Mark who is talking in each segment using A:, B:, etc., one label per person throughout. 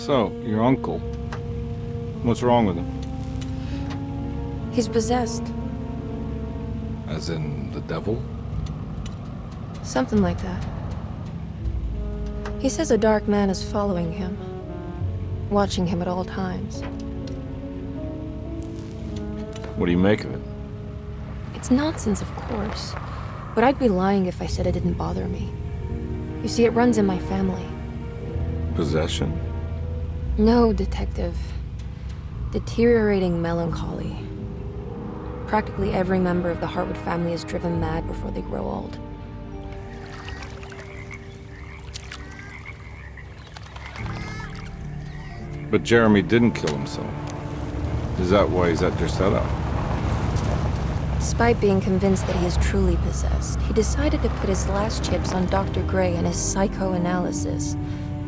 A: So, your uncle. What's wrong with him?
B: He's possessed.
A: As in the devil?
B: Something like that. He says a dark man is following him, watching him at all times.
A: What do you make of it?
B: It's nonsense, of course, but I'd be lying if I said it didn't bother me. You see, it runs in my family.
A: Possession?
B: No, Detective. Deteriorating melancholy. Practically every member of the Hartwood family is driven mad before they grow old.
A: But Jeremy didn't kill himself. Is that why he's at your setup?
B: Despite being convinced that he is truly possessed, he decided to put his last chips on Dr. Gray and his psychoanalysis,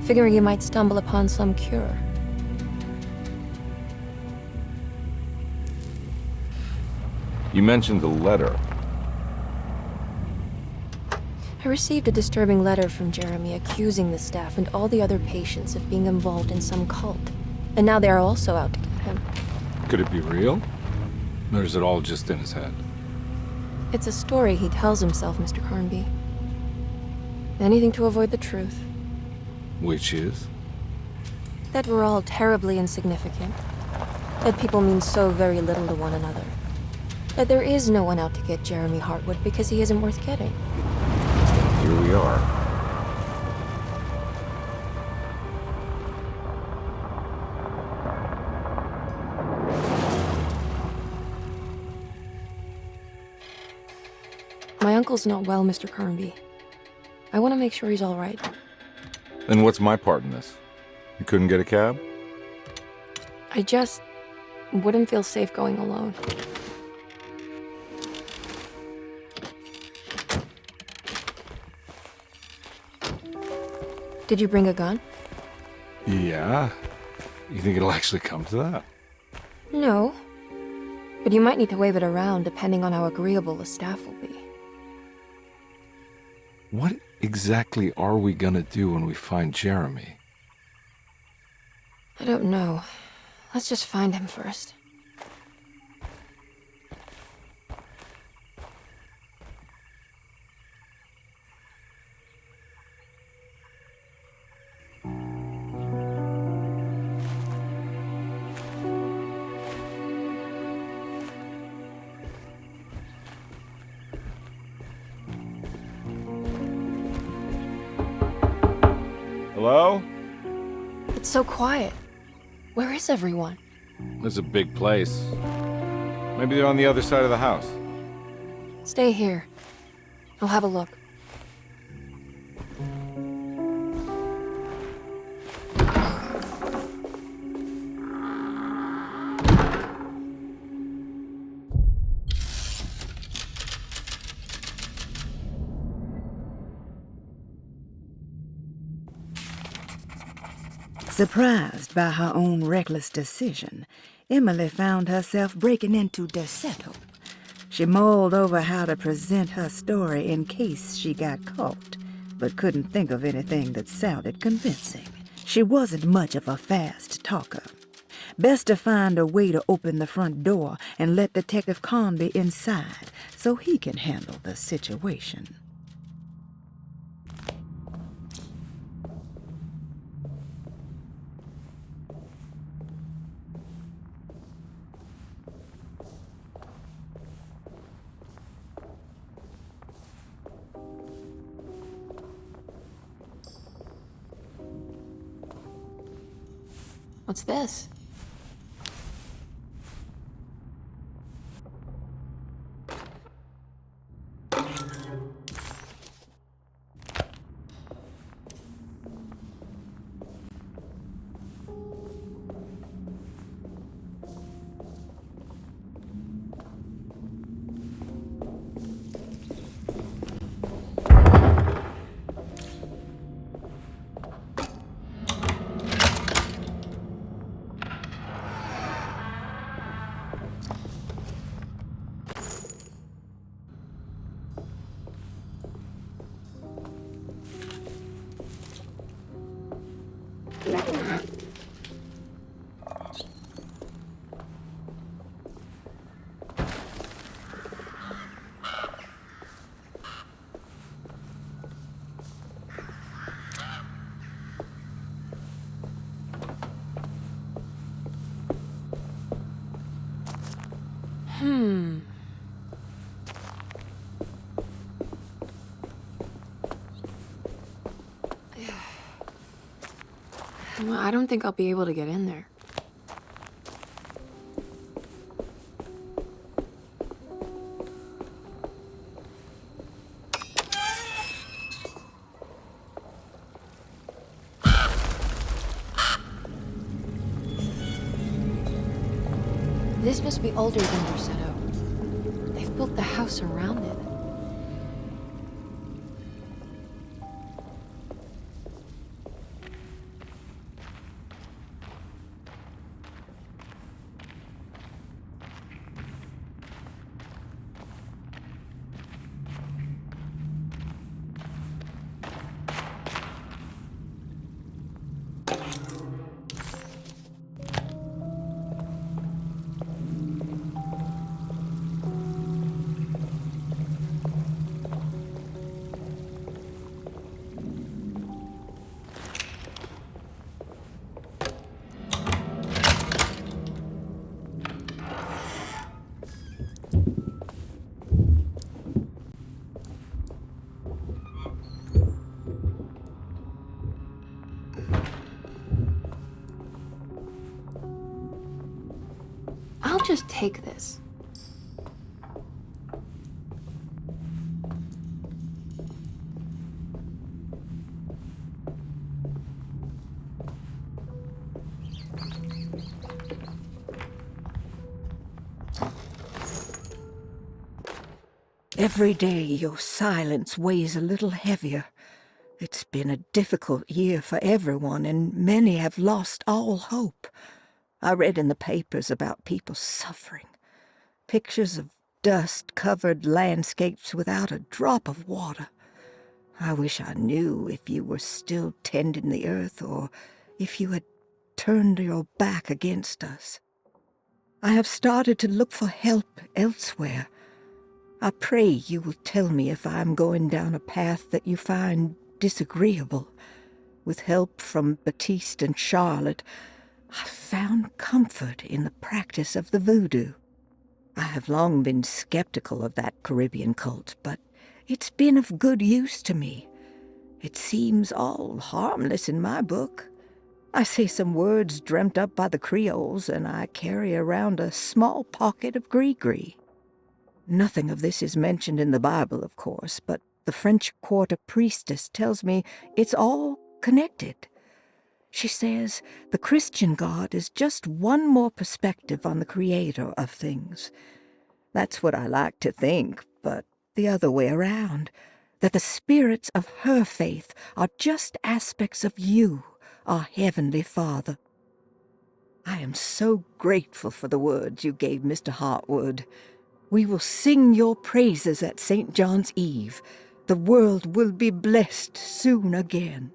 B: figuring he might stumble upon some cure.
A: You mentioned the letter.
B: I received a disturbing letter from Jeremy accusing the staff and all the other patients of being involved in some cult. And now they are also out to get him.
A: Could it be real? Or is it all just in his head?
B: It's a story he tells himself, Mr. Carnby. Anything to avoid the truth.
A: Which is?
B: That we're all terribly insignificant. That people mean so very little to one another. That there is no one out to get Jeremy Hartwood because he isn't worth getting.
A: Here we are.
B: My uncle's not well, Mr. Carnby. I want to make sure he's all right.
A: Then what's my part in this? You couldn't get a cab?
B: I just wouldn't feel safe going alone. Did you bring a gun?
A: Yeah. You think it'll actually come to that?
B: No. But you might need to wave it around depending on how agreeable the staff will be.
A: What exactly are we gonna do when we find Jeremy?
B: I don't know. Let's just find him first.
A: Hello?
B: It's so quiet. Where is everyone?
A: This is a big place. Maybe they're on the other side of the house.
B: Stay here. I'll have a look.
C: Surprised by her own reckless decision, Emily found herself breaking into Desetto. She mulled over how to present her story in case she got caught, but couldn't think of anything that sounded convincing. She wasn't much of a fast talker. Best to find a way to open the front door and let Detective Carnby inside so he can handle the situation.
B: What's this? Well, I don't think I'll be able to get in there. This must be older than Derceto. They've built the house around it. I'll just take this.
C: Every day your silence weighs a little heavier. It's been a difficult year for everyone, and many have lost all hope. I read in the papers about people suffering. Pictures of dust-covered landscapes without a drop of water. I wish I knew if you were still tending the earth or if you had turned your back against us. I have started to look for help elsewhere. I pray you will tell me if I am going down a path that you find disagreeable. With help from Baptiste and Charlotte, I found comfort in the practice of the voodoo. I have long been skeptical of that Caribbean cult, but it's been of good use to me. It seems all harmless in my book. I say some words dreamt up by the Creoles, and I carry around a small pocket of gree-gree. Nothing of this is mentioned in the Bible, of course, but the French Quarter priestess tells me it's all connected. She says the Christian God is just one more perspective on the creator of things. That's what I like to think, but the other way around, that the spirits of her faith are just aspects of you, our Heavenly Father. I am so grateful for the words you gave Mr. Hartwood. We will sing your praises at St. John's Eve. The world will be blessed soon again.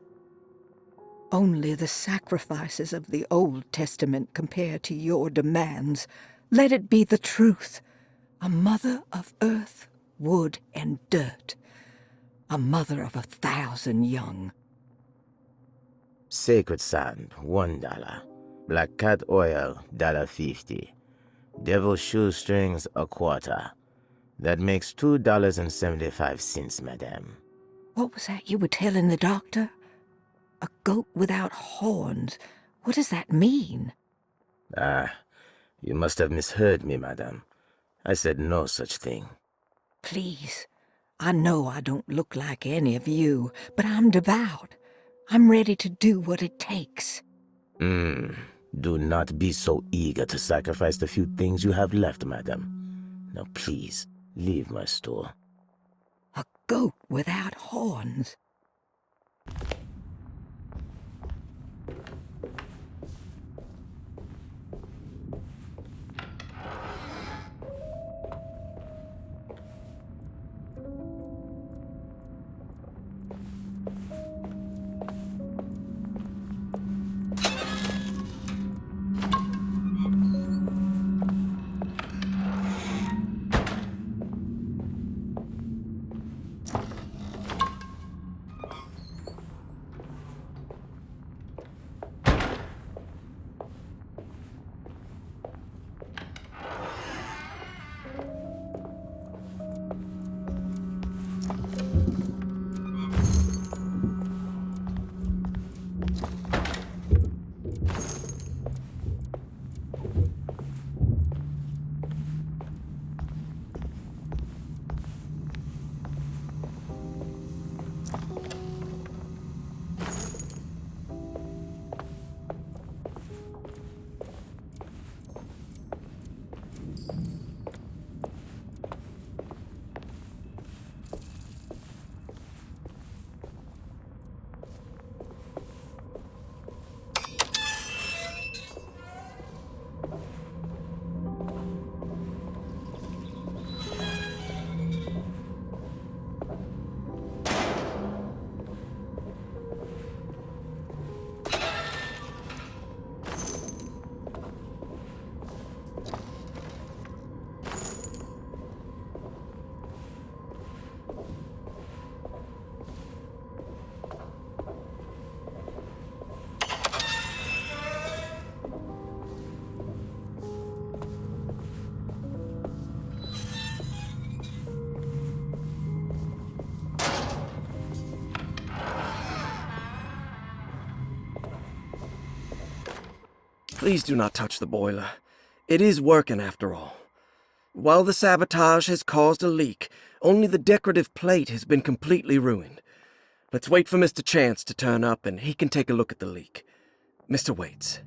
C: Only the sacrifices of the Old Testament compare to your demands. Let it be the truth. A mother of earth, wood, and dirt. A mother of 1,000 young.
D: Sacred sand, $1. Black cat oil, $1.50. Devil shoestrings, a quarter. That makes $2.75, madame.
C: What was that you were telling the doctor? A goat without horns. What does that mean?
D: Ah, you must have misheard me, madame. I said no such thing.
C: Please, I know I don't look like any of you, but I'm devout. I'm ready to do what it takes.
D: Do not be so eager to sacrifice the few things you have left, madame. Now please, leave my store.
C: A goat without horns.
E: Please do not touch the boiler. It is working after all. While the sabotage has caused a leak, only the decorative plate has been completely ruined. Let's wait for Mr. Chance to turn up and he can take a look at the leak. Mr. Waits.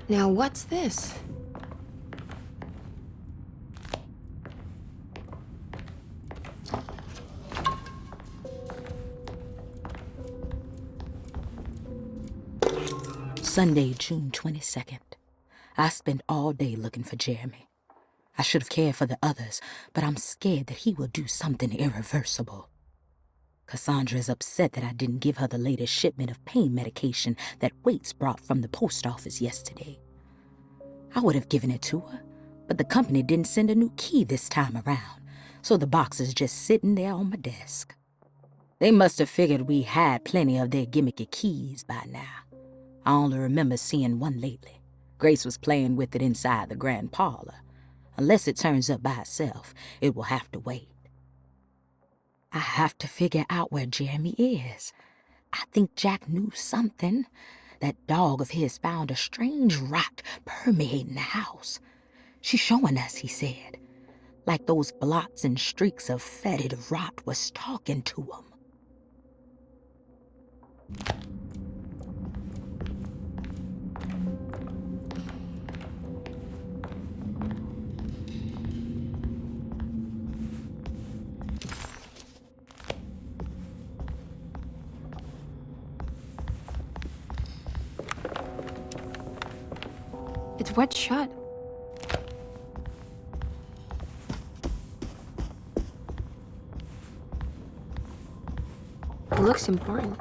B: Now what's this?
F: Sunday, June 22nd. I spent all day looking for Jeremy. I should have cared for the others, but I'm scared that he will do something irreversible. Cassandra is upset that I didn't give her the latest shipment of pain medication that Waits brought from the post office yesterday. I would have given it to her, but the company didn't send a new key this time around, so the box is just sitting there on my desk. They must have figured we had plenty of their gimmicky keys by now. I only remember seeing one lately. Grace was playing with it inside the grand parlor. Unless it turns up by itself, it will have to wait. I have to figure out where Jeremy is. I think Jack knew something. That dog of his found a strange rot permeating the house. She's showing us, he said. Like those blots and streaks of fetid rot was talking to him.
B: It's wet shut. It looks important.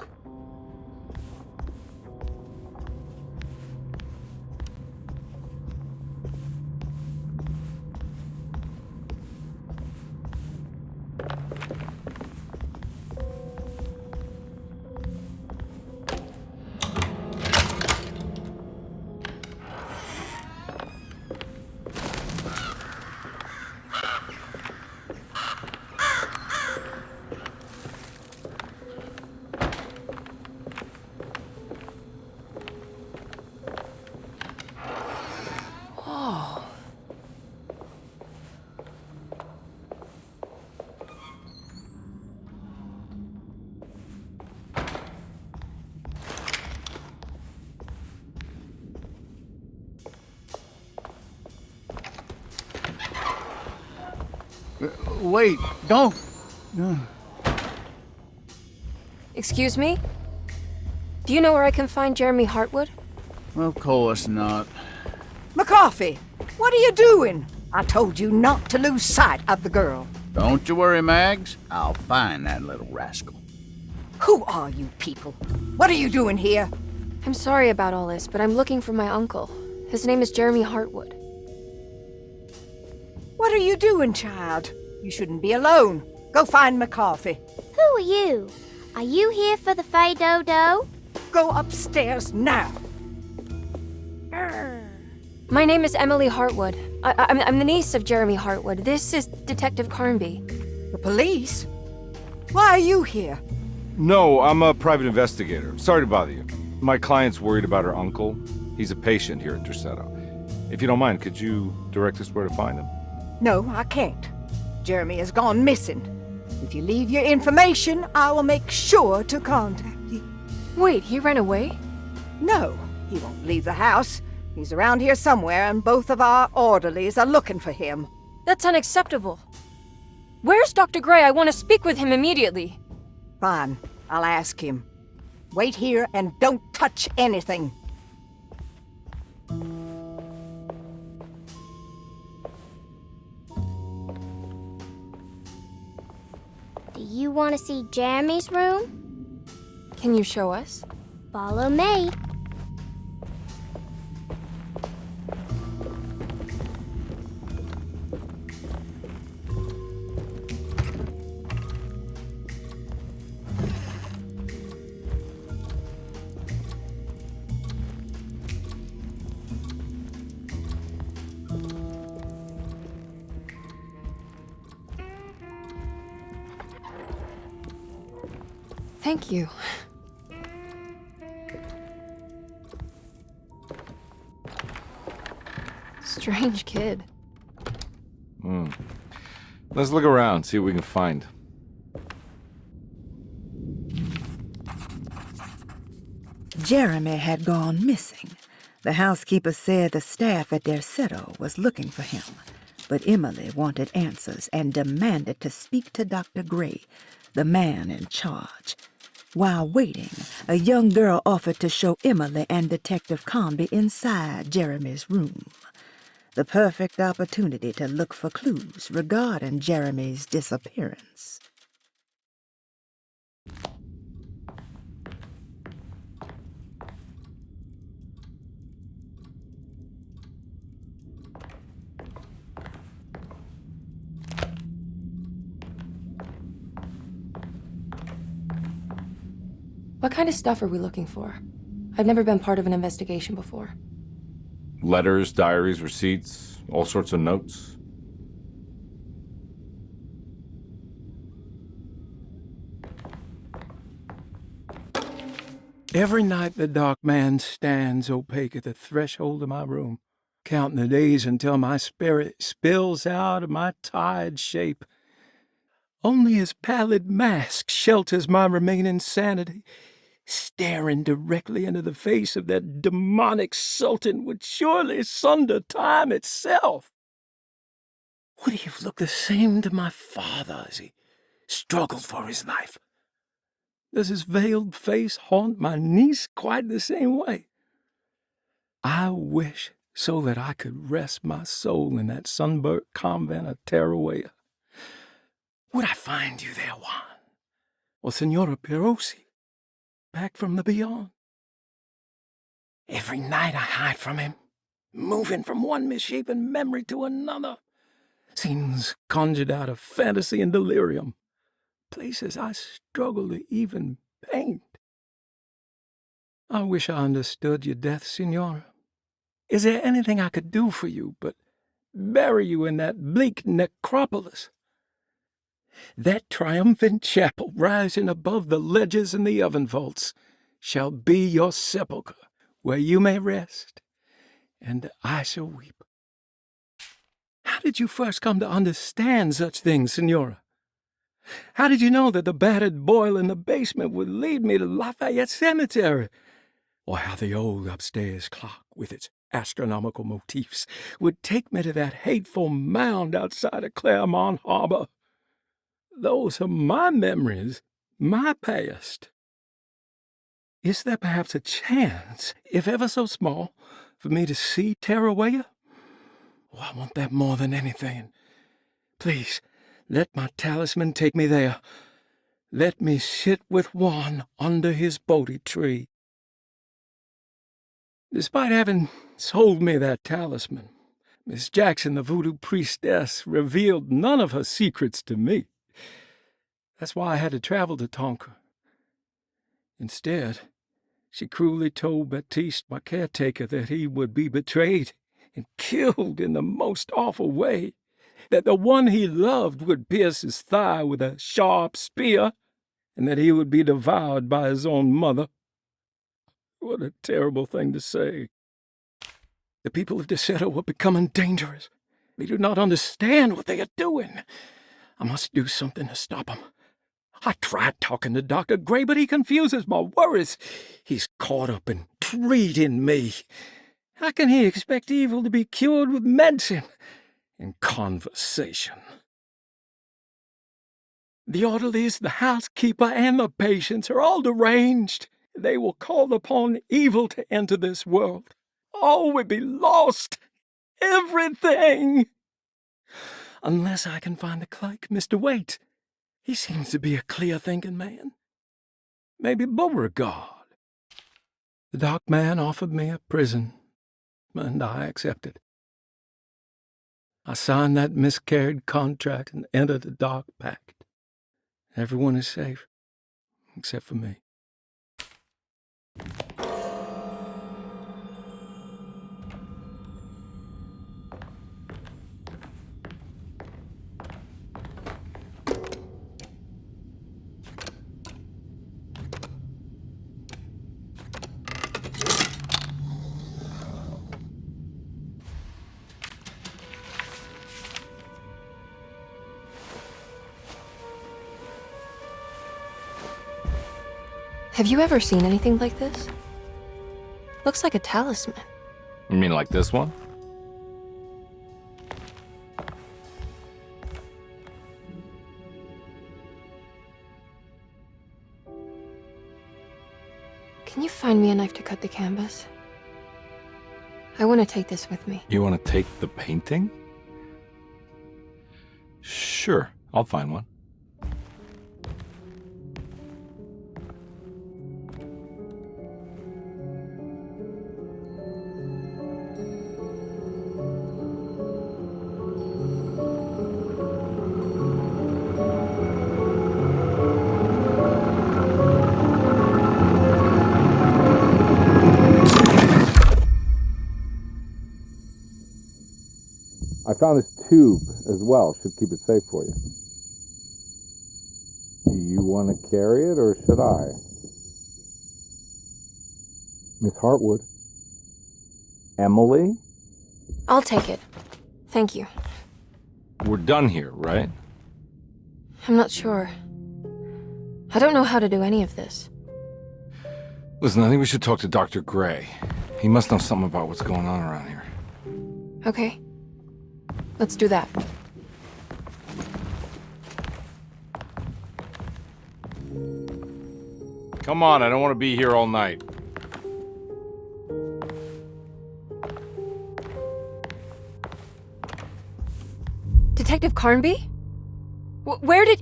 G: Wait, don't.
B: Excuse me? Do you know where I can find Jeremy Hartwood?
G: Of course not.
H: McCarthy, what are you doing? I told you not to lose sight of the girl.
G: Don't you worry, Mags. I'll find that little rascal.
H: Who are you people? What are you doing here?
B: I'm sorry about all this, but I'm looking for my uncle. His name is Jeremy Hartwood.
H: What are you doing, child? You shouldn't be alone. Go find McCarthy.
I: Who are you? Are you here for the Fay Dodo?
H: Go upstairs now.
B: My name is Emily Hartwood. I'm the niece of Jeremy Hartwood. This is Detective Carnby.
H: The police? Why are you here?
A: No, I'm a private investigator. Sorry to bother you. My client's worried about her uncle. He's a patient here at Derceto. If you don't mind, could you direct us where to find him?
H: No, I can't. Jeremy has gone missing. If you leave your information, I will make sure to contact you.
B: Wait, he ran away?
H: No, he won't leave the house. He's around here somewhere, and both of our orderlies are looking for him.
B: That's unacceptable. Where's Dr. Gray? I want to speak with him immediately.
H: Fine, I'll ask him. Wait here and don't touch anything.
I: Do you want to see Jeremy's room?
B: Can you show us?
I: Follow me.
B: Thank you. Strange kid.
A: Let's look around, see what we can find.
C: Jeremy had gone missing. The housekeeper said the staff at their settle was looking for him, but Emily wanted answers and demanded to speak to Dr. Gray, the man in charge. While waiting, a young girl offered to show Emily and Detective Conby inside Jeremy's room. The perfect opportunity to look for clues regarding Jeremy's disappearance.
B: What kind of stuff are we looking for? I've never been part of an investigation before.
A: Letters, diaries, receipts, all sorts of notes.
J: Every night the dark man stands opaque at the threshold of my room, counting the days until my spirit spills out of my tired shape. Only his pallid mask shelters my remaining sanity. Staring directly into the face of that demonic sultan would surely sunder time itself. Would he have looked the same to my father as he struggled for his life? Does his veiled face haunt my niece quite the same way? I wish so that I could rest my soul in that sunburnt convent of Tarawea. Would I find you there, Juan? Or Senora Perosi? Back from the beyond. Every night I hide from him, moving from one misshapen memory to another. Scenes conjured out of fantasy and delirium. Places I struggle to even paint. I wish I understood your death, Senora. Is there anything I could do for you but bury you in that bleak necropolis? That triumphant chapel rising above the ledges and the oven vaults shall be your sepulchre, where you may rest, and I shall weep. How did you first come to understand such things, Senora? How did you know that the battered boiler in the basement would lead me to Lafayette Cemetery? Or how the old upstairs clock, with its astronomical motifs, would take me to that hateful mound outside of Claremont Harbor? Those are my memories, my past. Is there perhaps a chance, if ever so small, for me to see Tarawea? Oh, I want that more than anything. Please, let my talisman take me there. Let me sit with Juan under his Bodhi tree. Despite having sold me that talisman, Miss Jackson, the voodoo priestess, revealed none of her secrets to me. That's why I had to travel to Tonka. Instead, she cruelly told Baptiste, my caretaker, that he would be betrayed and killed in the most awful way, that the one he loved would pierce his thigh with a sharp spear, and that he would be devoured by his own mother. What a terrible thing to say. The people of Deseto were becoming dangerous. They do not understand what they are doing. I must do something to stop them. I tried talking to Dr. Gray, but he confuses my worries. He's caught up in treating me. How can he expect evil to be cured with medicine and conversation? The orderlies, the housekeeper, and the patients are all deranged. They will call upon evil to enter this world. All will be lost. Everything. Unless I can find the clerk, Mr. Waite. He seems to be a clear-thinking man. Maybe Beauregard. The dark man offered me a prison, and I accepted. I signed that miscarried contract and entered the dark pact. Everyone is safe, except for me.
B: Have you ever seen anything like this? Looks like a talisman.
A: You mean like this one?
B: Can you find me a knife to cut the canvas? I want to take this with me.
A: You want to take the painting? Sure, I'll find one. I found this tube as well. Should keep it safe for you. Do you want to carry it, or should I? Miss Hartwood? Emily?
B: I'll take it. Thank you.
A: We're done here, right?
B: I'm not sure. I don't know how to do any of this.
A: Listen, I think we should talk to Dr. Gray. He must know something about what's going on around here.
B: Okay. Let's do that.
A: Come on, I don't want to be here all night.
B: Detective Carnby? Where did...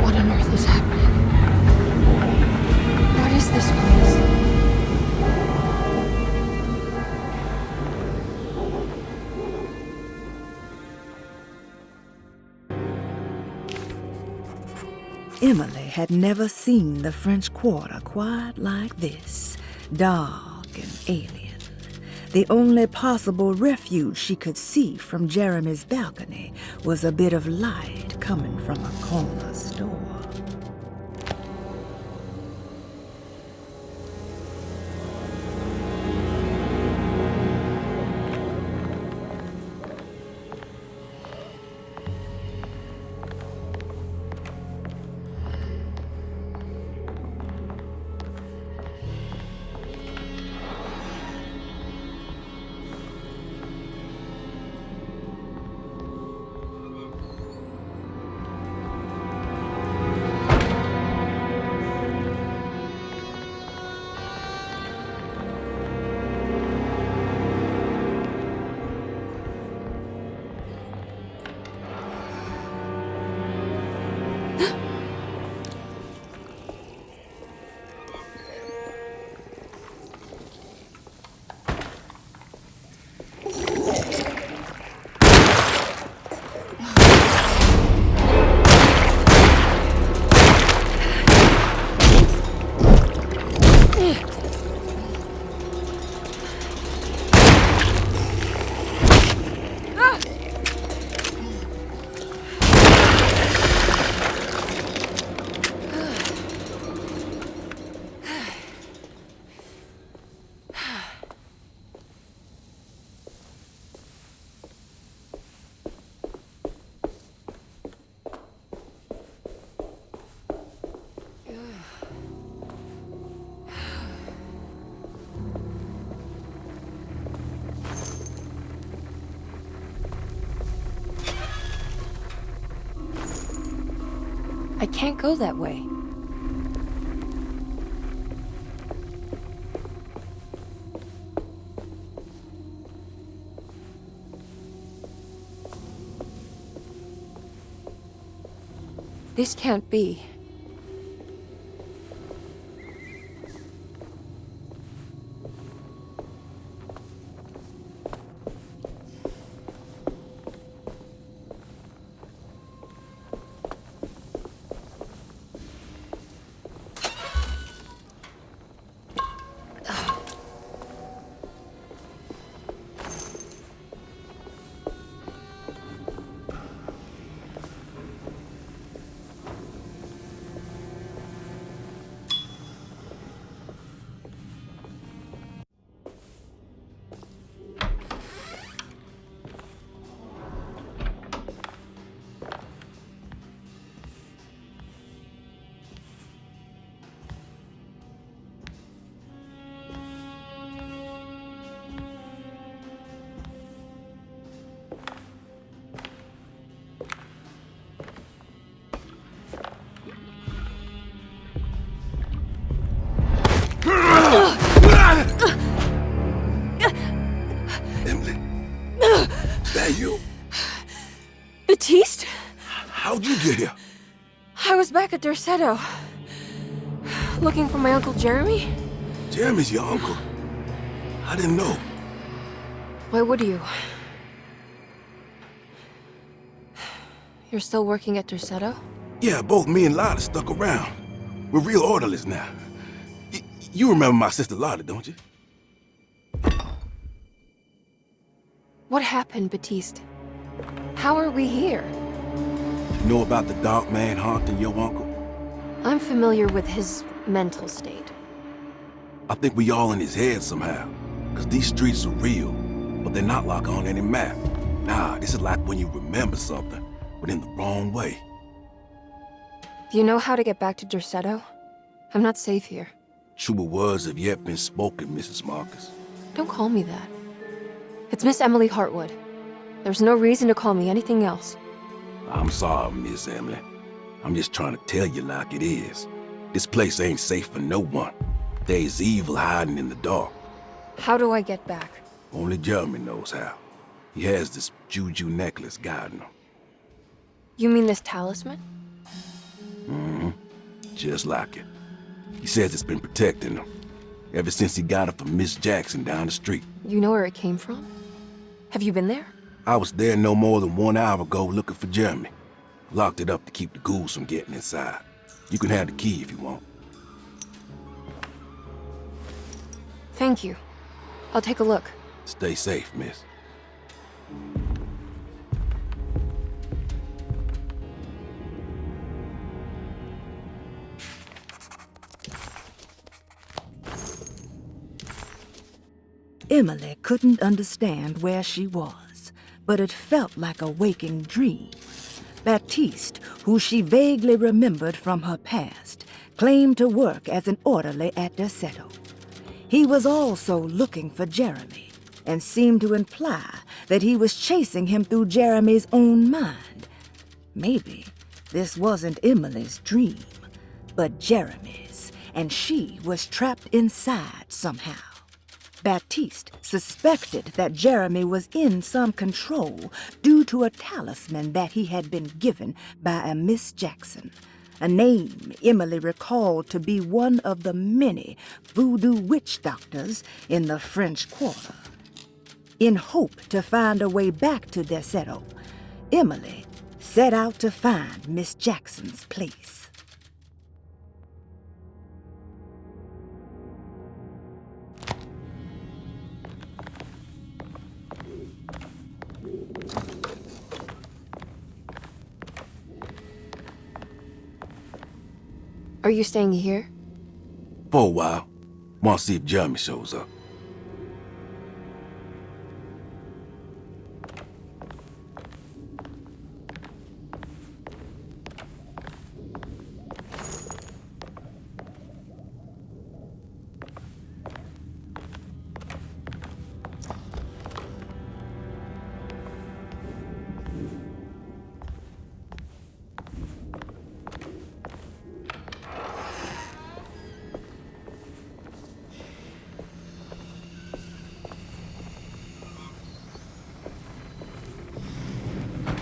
B: What on earth is happening? What is this place?
C: Emily had never seen the French Quarter quite like this, dark and alien. The only possible refuge she could see from Jeremy's balcony was a bit of light coming from a corner store.
B: can't go that way. This can't be.
K: Emily, is that you?
B: Baptiste?
K: How'd you get here?
B: I was back at Derceto. Looking for my Uncle Jeremy?
K: Jeremy's your uncle. I didn't know.
B: Why would you? You're still working at Derceto?
K: Yeah, both me and Lotta stuck around. We're real orderlies now. You remember my sister Lotta, don't you?
B: What happened, Baptiste? How are we here?
K: You know about the dark man haunting your uncle?
B: I'm familiar with his mental state.
K: I think we all in his head somehow. Cause these streets are real, but they're not like on any map. Nah, this is like when you remember something, but in the wrong way.
B: Do you know how to get back to Derceto? I'm not safe here.
K: Truer words have yet been spoken, Mrs. Marcus.
B: Don't call me that. It's Miss Emily Hartwood. There's no reason to call me anything else.
K: I'm sorry, Miss Emily. I'm just trying to tell you like it is. This place ain't safe for no one. There's evil hiding in the dark.
B: How do I get back?
K: Only Jeremy knows how. He has this juju necklace guiding him.
B: You mean this talisman?
K: Mm-hmm. Just like it. He says it's been protecting him ever since he got it from Miss Jackson down the street.
B: You know where it came from? Have you been there?
K: I was there no more than 1 hour ago looking for Jeremy. Locked it up to keep the ghouls from getting inside. You can have the key if you want.
B: Thank you. I'll take a look.
K: Stay safe, miss.
C: Emily couldn't understand where she was, but it felt like a waking dream. Baptiste, who she vaguely remembered from her past, claimed to work as an orderly at Derceto. He was also looking for Jeremy, and seemed to imply that he was chasing him through Jeremy's own mind. Maybe this wasn't Emily's dream, but Jeremy's, and she was trapped inside somehow. Baptiste suspected that Jeremy was in some control due to a talisman that he had been given by a Miss Jackson, a name Emily recalled to be one of the many voodoo witch doctors in the French Quarter. In hope to find a way back to Derceto, Emily set out to find Miss Jackson's place.
B: Are you staying here?
K: For a while. Want to see if Jeremy shows up.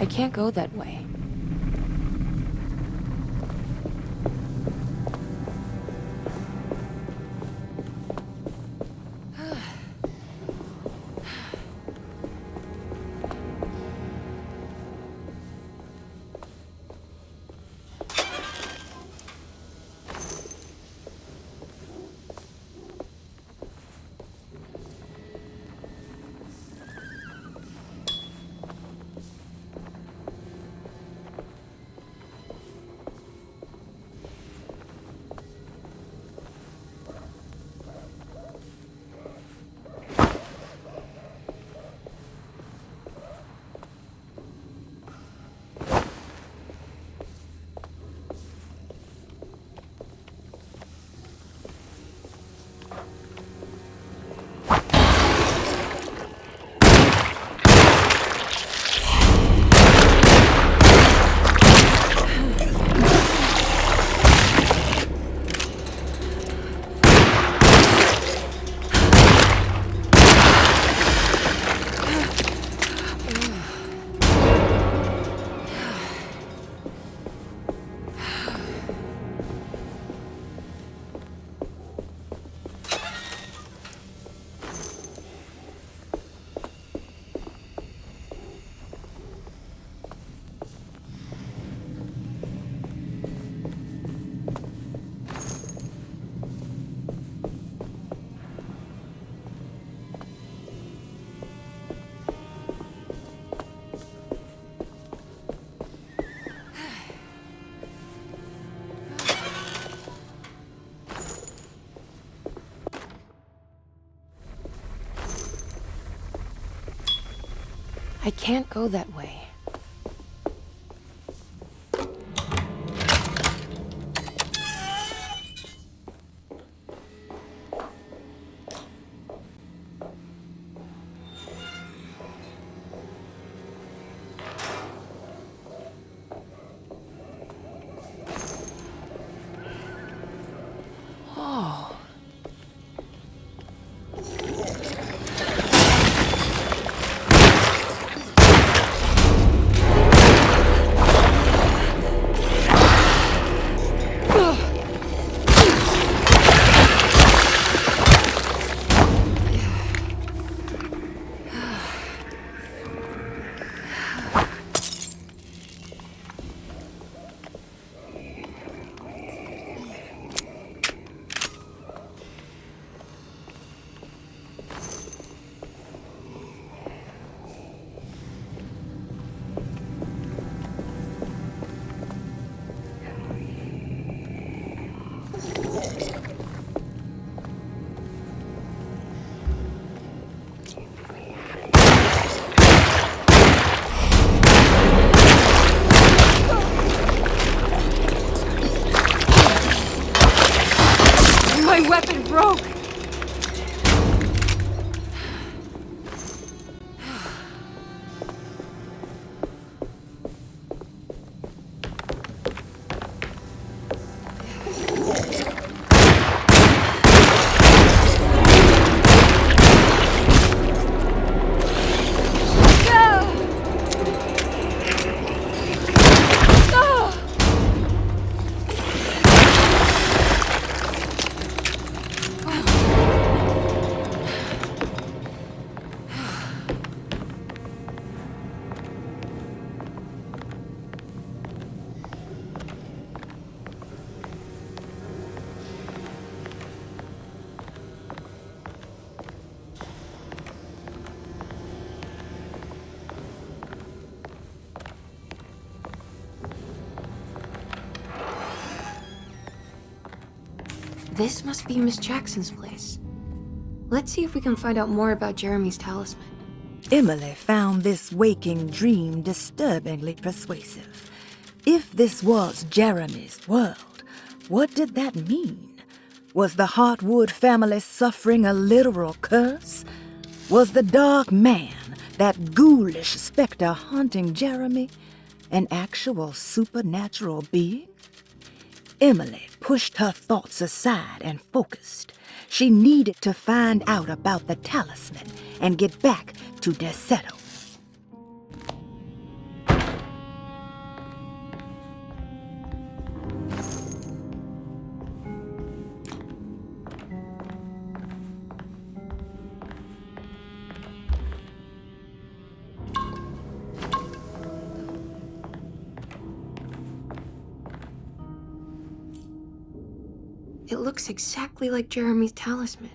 B: I can't go that way. I can't go that way. Oh. My weapon broke! This must be Miss Jackson's place. Let's see if we can find out more about Jeremy's talisman.
C: Emily found this waking dream disturbingly persuasive. If this was Jeremy's world, what did that mean? Was the Hartwood family suffering a literal curse? Was the dark man, that ghoulish specter haunting Jeremy, an actual supernatural being? Emily pushed her thoughts aside and focused. She needed to find out about the talisman and get back to Desetto.
B: It looks exactly like Jeremy's talisman.